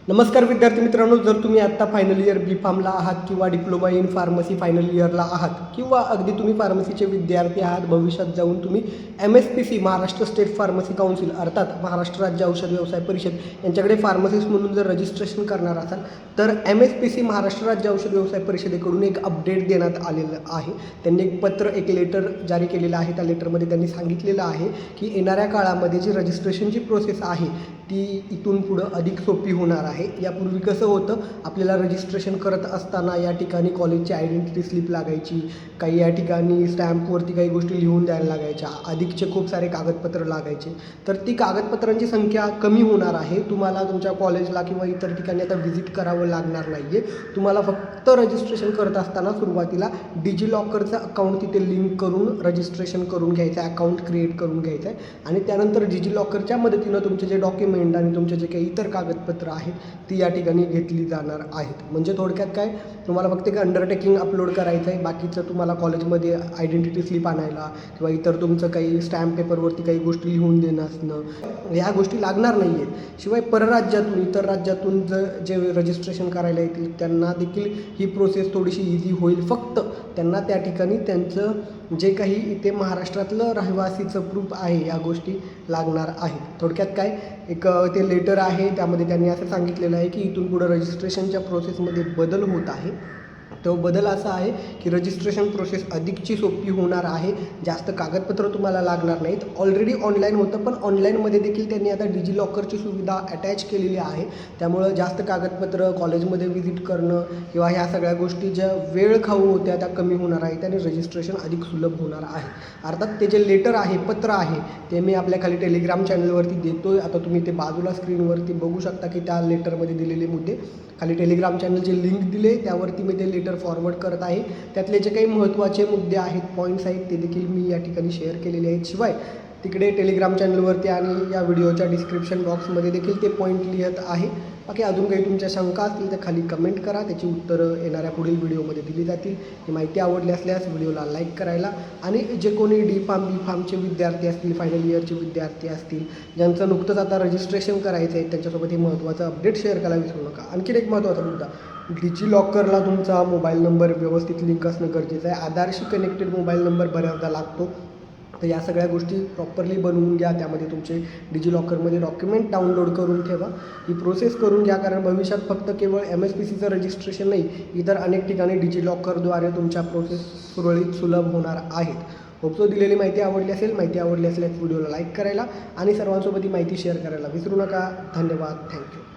नमस्कार विद्यार्थी मित्रांनो, जर तुम्ही आत्ता फायनल इयर बी फार्मला आहात किंवा डिप्लोमा इन फार्मसी फायनल इयरला आहात किंवा अगदी तुम्ही फार्मसीचे विद्यार्थी आहात, भविष्यात जाऊन तुम्ही MSPC Maharashtra state pharmacy council अर्थात महाराष्ट्र राज्य औषध व्यवसाय परिषद यांच्याकडे फार्मसिस्ट म्हणून जर रजिस्ट्रेशन करणार असाल तर MSPC महाराष्ट्र राज्य औषध व्यवसाय परिषदेकडून एक अपडेट देण्यात आलेलं आहे. त्यांनी एक पत्र, एक लेटर जारी केलेलं आहे. त्या लेटरमध्ये त्यांनी सांगितलेलं आहे की येणाऱ्या काळामध्ये जी रजिस्ट्रेशनची प्रोसेस आहे ती इथून पुढं अधिक सोपी होणार आहे. यापूर्वी कसं होतं, आपल्याला रजिस्ट्रेशन करत असताना या ठिकाणी कॉलेजची आयडेंटिटी स्लिप लागायची, काही या ठिकाणी स्टॅम्पवरती काही गोष्टी लिहून द्यायला लागायच्या, अधिकचे खूप सारे कागदपत्र लागायचे. तर ती कागदपत्रांची संख्या कमी होणार आहे. तुम्हाला तुमच्या कॉलेजला किंवा इतर ठिकाणी आता व्हिजिट करावं लागणार नाही आहे. तुम्हाला फक्त रजिस्ट्रेशन करत असताना सुरुवातीला डिजिलॉकरचं अकाउंट तिथे लिंक करून रजिस्ट्रेशन करून घ्यायचं आहे, अकाउंट क्रिएट करून घ्यायचं आहे आणि त्यानंतर डिजिलॉकरच्या मदतीनं तुमचे जे डॉक्युमेंट आणि तुमचे जे काही इतर कागदपत्र आहेत ती या ठिकाणी घेतली जाणार आहेत. म्हणजे थोडक्यात काय, तुम्हाला फक्त एक अंडरटेकिंग अपलोड करायचं आहे. बाकीचं तुम्हाला कॉलेजमध्ये आयडेंटिटी स्लिप आणायला किंवा इतर तुमचं काही स्टॅम्प पेपरवरती काही गोष्टी लिहून देणं असणं, ह्या गोष्टी लागणार नाही आहेत. शिवाय परराज्यातून, इतर राज्यातून जे रजिस्ट्रेशन करायला येतील त्यांना देखील ही प्रोसेस थोडीशी इझी होईल. फक्त त्यांना त्या ठिकाणी त्यांचं जे काही इथे महाराष्ट्रातलं रहिवासीचं प्रूफ आहे या गोष्टी लागणार आहेत. थोडक्यात काय, एक ते लेटर आहे, त्यामध्ये त्यांनी असं सांगितलेलं आहे की इथून पुढं रजिस्ट्रेशनच्या प्रोसेसमध्ये बदल होत आहे. तो बदल असा आहे की रजिस्ट्रेशन प्रोसेस अधिकची सोपी होणार आहे. जास्त कागदपत्र तुम्हाला लागणार नाहीत. ऑलरेडी ऑनलाईन होतं, पण ऑनलाईनमध्ये देखील त्यांनी आता डिजिलॉकरची सुविधा अटॅच केलेली आहे. त्यामुळं जास्त कागदपत्र, कॉलेजमध्ये व्हिजिट करणं किंवा ह्या सगळ्या गोष्टी ज्या वेळ खाऊ होत्या त्या कमी होणार आहेत आणि रजिस्ट्रेशन अधिक सुलभ होणार आहे. अर्थात ते जे लेटर आहे, पत्र आहे, ते मी आपल्या खाली टेलिग्राम चॅनलवरती देतो आहे. आता तुम्ही ते बाजूला स्क्रीनवरती बघू शकता की त्या लेटरमध्ये दिलेले मुद्दे खाली टेलिग्राम चॅनलचे लिंक दिले, त्यावरती मी ते लेटर फॉरवर्ड करत आहे. त्यातले जे काही महत्त्वाचे मुद्दे आहेत, पॉईंट्स आहेत, ते देखील मी या ठिकाणी शेअर केलेले आहेत. शिवाय तिकडे टेलिग्राम चॅनलवरती आणि या व्हिडिओच्या डिस्क्रिप्शन बॉक्समध्ये देखील ते पॉईंट लिहित आहे. बाकी अजून काही तुमच्या शंका असतील तर खाली कमेंट करा, त्याची उत्तरं येणाऱ्या पुढील व्हिडिओमध्ये दिली जातील. ही माहिती आवडली असल्यास व्हिडिओला लाईक करायला आणि जे कोणी डी फार्म, बी फार्मचे विद्यार्थी असतील, फायनल इयरचे विद्यार्थी असतील, ज्यांचं नुकतंच आता रजिस्ट्रेशन करायचं आहे, त्यांच्यासोबत हे महत्त्वाचं अपडेट शेअर करायला विसरू नका. आणखीन एक महत्त्वाचा मुद्दा, डिजिलॉकरला तुमचा मोबाईल नंबर व्यवस्थित लिंक असणं गरजेचं आहे. आधारशी कनेक्टेड मोबाईल नंबर बऱ्याचदा लागतो. तर या सगळ्या गोष्टी प्रॉपरली बनवून घ्या. त्यामध्ये तुमचे डिजिलॉकरमध्ये डॉक्युमेंट डाउनलोड करून ठेवा. ही प्रोसेस करून घ्या, कारण भविष्यात फक्त केवळ MSPCचं रजिस्ट्रेशन नाही, इतर अनेक ठिकाणी डिजिलॉकरद्वारे तुमच्या प्रोसेस सुरळीत सुलभ होणार आहेत. होपसो दिलेली माहिती आवडली असेल. माहिती आवडली असल्यास व्हिडिओला लाईक करायला आणि सर्वांसोबत ही माहिती शेअर करायला विसरू नका. धन्यवाद. थँक्यू.